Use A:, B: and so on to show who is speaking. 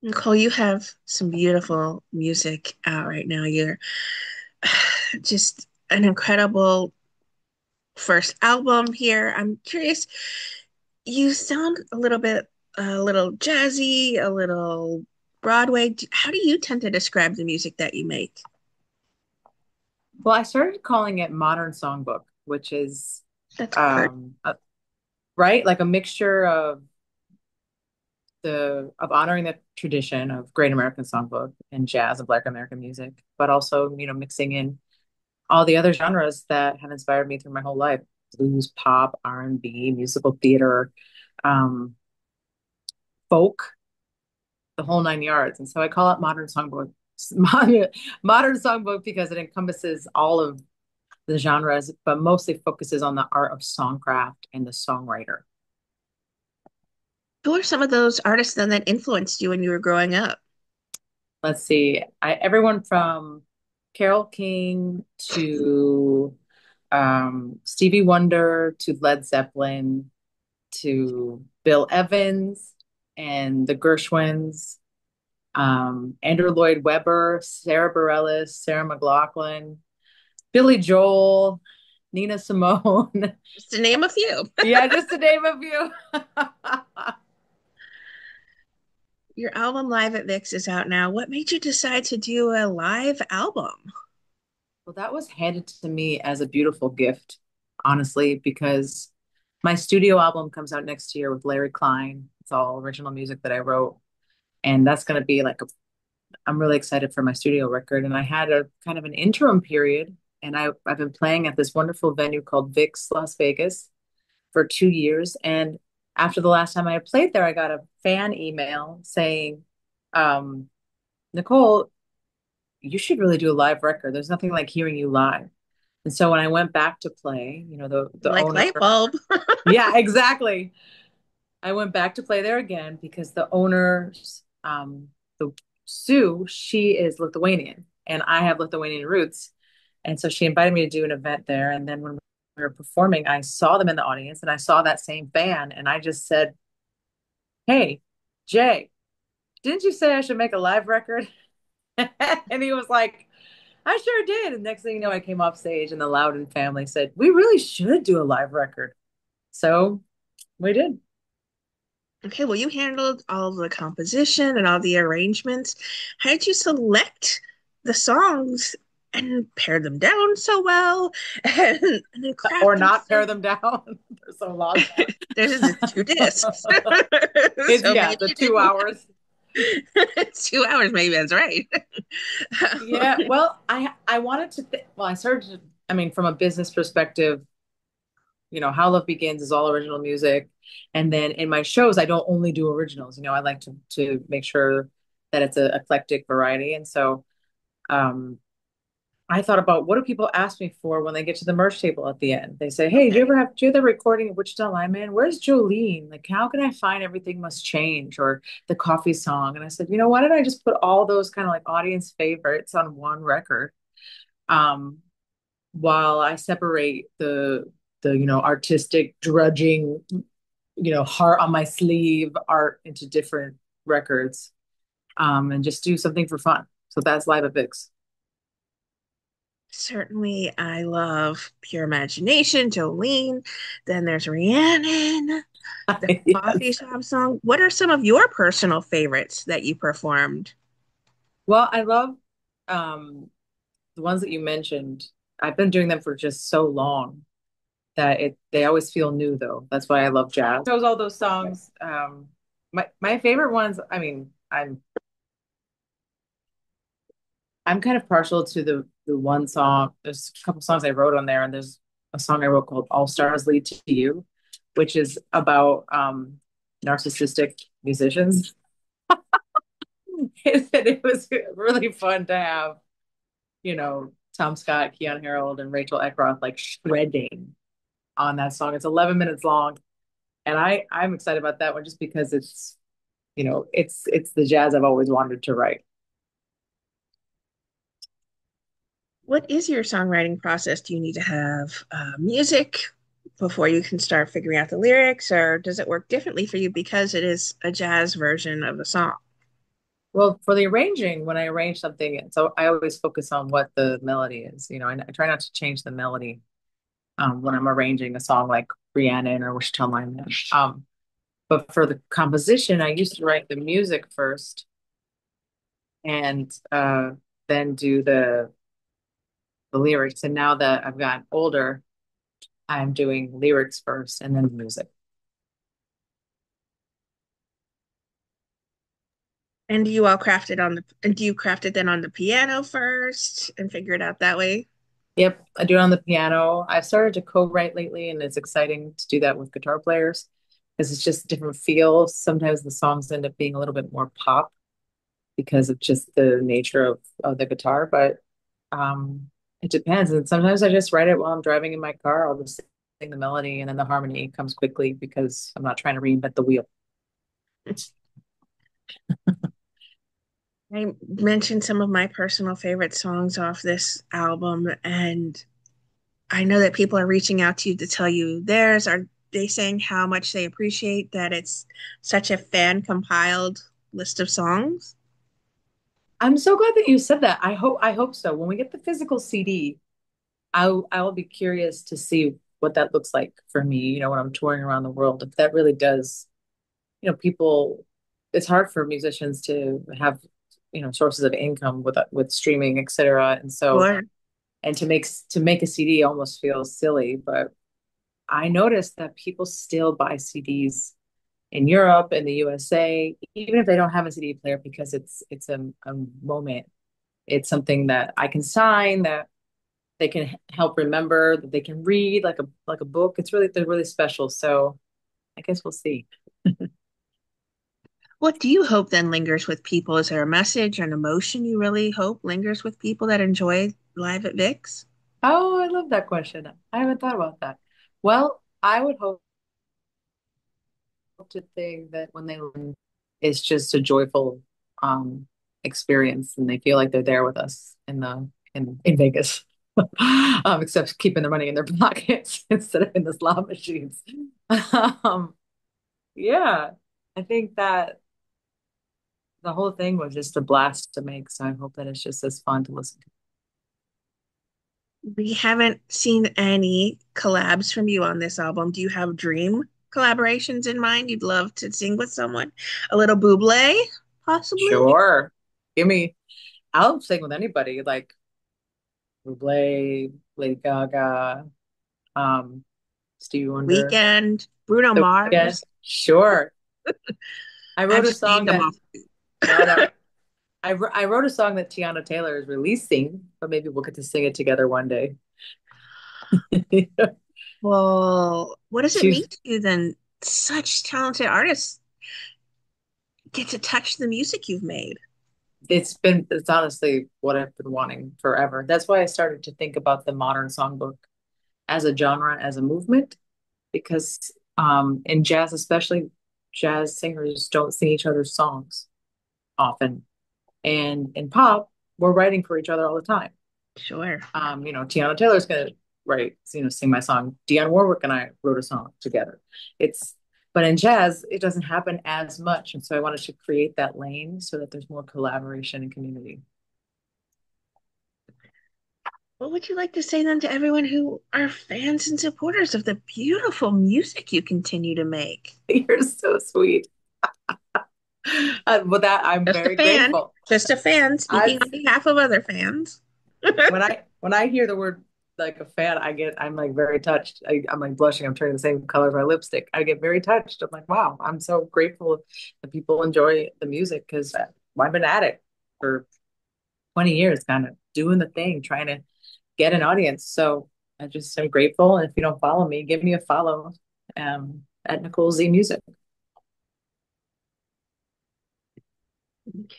A: Nicole, you have some beautiful music out right now. You're just an incredible first album here. I'm curious, you sound a little jazzy, a little Broadway. How do you tend to describe the music that you make?
B: Well, I started calling it modern songbook, which is
A: That's perfect.
B: um a- right, like a mixture of the of honoring the tradition of Great American Songbook and jazz and Black American music, but also, mixing in all the other genres that have inspired me through my whole life: blues, pop, R&B, musical theater, um, folk, the whole nine yards. And so I call it modern songbook. Modern songbook because it encompasses all of the genres, but mostly focuses on the art of songcraft and the songwriter.
A: Who are some of those artists then that influenced you when you were growing up?
B: Let's see, everyone from Carole King to Stevie Wonder to Led Zeppelin to Bill Evans and the Gershwins, Andrew Lloyd Webber, Sarah Bareilles, Sarah McLachlan, Billy Joel, Nina Simone.
A: Just to name a few.
B: Yeah, just to name a few.
A: Your album Live at Vix is out now. What made you decide to do a live album?
B: Well, that was handed to me as a beautiful gift, honestly, because my studio album comes out next year with Larry Klein. It's all original music that I wrote. And that's going to be I'm really excited for my studio record. And I had a kind of an interim period, and I've been playing at this wonderful venue called Vix Las Vegas for 2 years. And after the last time I played there, I got a fan email saying, um, Nicole, you should really do a live record. There's nothing like hearing you live. And so when I went back to play, the
A: Like
B: owner,
A: light bulb.
B: yeah, exactly. I went back to play there again because the owner's, the Sue, she is Lithuanian and I have Lithuanian roots. And so she invited me to do an event there. And then when we were performing, I saw them in the audience and I saw that same band. And I just said, Hey, Jay, didn't you say I should make a live record? And he was like, I sure did. And next thing you know, I came off stage and the Loudon family said, We really should do a live record. So we did.
A: Okay, well, you handled all of the composition and all the arrangements. How did you select the songs and pare them down so well and then craft
B: Or
A: them
B: not
A: so
B: tear them down. They're so long.
A: there's just two discs.
B: It's,
A: So
B: yeah,
A: maybe
B: the
A: you
B: 2 hours.
A: didn't 2 hours, maybe that's right.
B: Yeah, well, I wanted to well, I started to, I mean, from a business perspective, How Love Begins is all original music. And then in my shows, I don't only do originals. I like to make sure that it's a eclectic variety. And so um I thought about, what do people ask me for when they get to the merch table at the end? They say, Hey,
A: Okay.
B: do you have the recording of Wichita Lineman? Where's Jolene? Like, how can I find Everything Must Change or the coffee song? And I said, why don't I just put all those kind of like audience favorites on one record? Um, while I separate the artistic drudging, heart on my sleeve art into different records, and just do something for fun. So that's Live at Vix.
A: Certainly, I love Pure Imagination, Jolene. Then there's Rhiannon, the coffee
B: Yes.
A: shop song. What are some of your personal favorites that you performed?
B: Well, I love um, the ones that you mentioned. I've been doing them for just so long that they always feel new though. That's why I love jazz. Chose all those songs. My favorite ones, I mean, I'm kind of partial to the one song. There's a couple songs I wrote on there, and there's a song I wrote called All Stars Lead to You, which is about narcissistic musicians. It was really fun to have, Tom Scott, Keon Harold, and Rachel Eckroth like shredding on that song. It's 11 minutes long, and I'm excited about that one just because it's the jazz I've always wanted to write.
A: What is your songwriting process? Do you need to have music before you can start figuring out the lyrics, or does it work differently for you because it is a jazz version of the song?
B: Well, for the arranging, when I arrange something, so I always focus on what the melody is. I try not to change the melody when I'm arranging a song like Rhiannon or Wichita Lineman. But for the composition, I used to write the music first and then do the lyrics. And now that I've gotten older, I'm doing lyrics first and then the music.
A: And do you all craft it on the, and do you craft it then on the piano first and figure it out that way?
B: Yep, I do it on the piano. I've started to co-write lately, and it's exciting to do that with guitar players because it's just a different feel. Sometimes the songs end up being a little bit more pop because of just the nature of the guitar, but it depends. And sometimes I just write it while I'm driving in my car. I'll just sing the melody, and then the harmony comes quickly because I'm not trying to reinvent the wheel.
A: I mentioned some of my personal favorite songs off this album, and I know that people are reaching out to you to tell you theirs. Are they saying how much they appreciate that it's such a fan compiled list of songs?
B: I'm so glad that you said that. I hope so. When we get the physical CD, I will be curious to see what that looks like for me, when I'm touring around the world. If that really does, people, it's hard for musicians to have, sources of income with streaming, et cetera. And so,
A: Or
B: and to make a CD almost feels silly, but I noticed that people still buy CDs in Europe and the USA, even if they don't have a CD player, because it's a moment. It's something that I can sign, that they can help remember, that they can read like a book. They're really special. So I guess we'll see.
A: what do you hope then lingers with people? Is there a message, an emotion you really hope lingers with people that enjoy Live at Vic's?
B: Oh, I love that question. I haven't thought about that. Well, I would hope to think that when they learn, it's just a joyful um experience and they feel like they're there with us in Vegas. Except keeping their money in their pockets instead of in the slot machines. Um, yeah, I think that the whole thing was just a blast to make. So I hope that it's just as fun to listen to.
A: We haven't seen any collabs from you on this album. Do you have dream collaborations in mind you'd love to sing with someone? A little Buble, possibly?
B: Sure. Give me, I'll sing with anybody like Bublé, Lady Gaga, um, Stevie Wonder,
A: Weekend, Bruno
B: The Weeknd.
A: Mars.
B: Sure. I
A: I've
B: wrote a
A: just named
B: song
A: them
B: that,
A: off.
B: no, no, I wrote a song that Tiana Taylor is releasing, but maybe we'll get to sing it together one day.
A: Well, what does it mean
B: She's,
A: to you then? Such talented artists get to touch the music you've made.
B: it's honestly what I've been wanting forever. That's why I started to think about the modern songbook as a genre, as a movement, because in jazz, especially, jazz singers don't sing each other's songs often. And in pop, we're writing for each other all the time.
A: Sure.
B: Tiana Taylor's gonna write, sing my song. Dionne Warwick and I wrote a song together. It's but in jazz, it doesn't happen as much. And so I wanted to create that lane so that there's more collaboration and community.
A: What would you like to say then to everyone who are fans and supporters of the beautiful music you continue to make?
B: You're so sweet. With that, I'm
A: Just a
B: very
A: fan,
B: grateful.
A: just a fan
B: I
A: speaking on behalf of other fans.
B: when I hear the word like a fan, I'm like very touched. I'm like blushing. I'm turning the same color as my lipstick. I get very touched. I'm like, wow, I'm so grateful that people enjoy the music because I've been at it for 20 years, kind of doing the thing, trying to get an audience. So I just am grateful. And if you don't follow me, give me a follow at Nicole Z Music.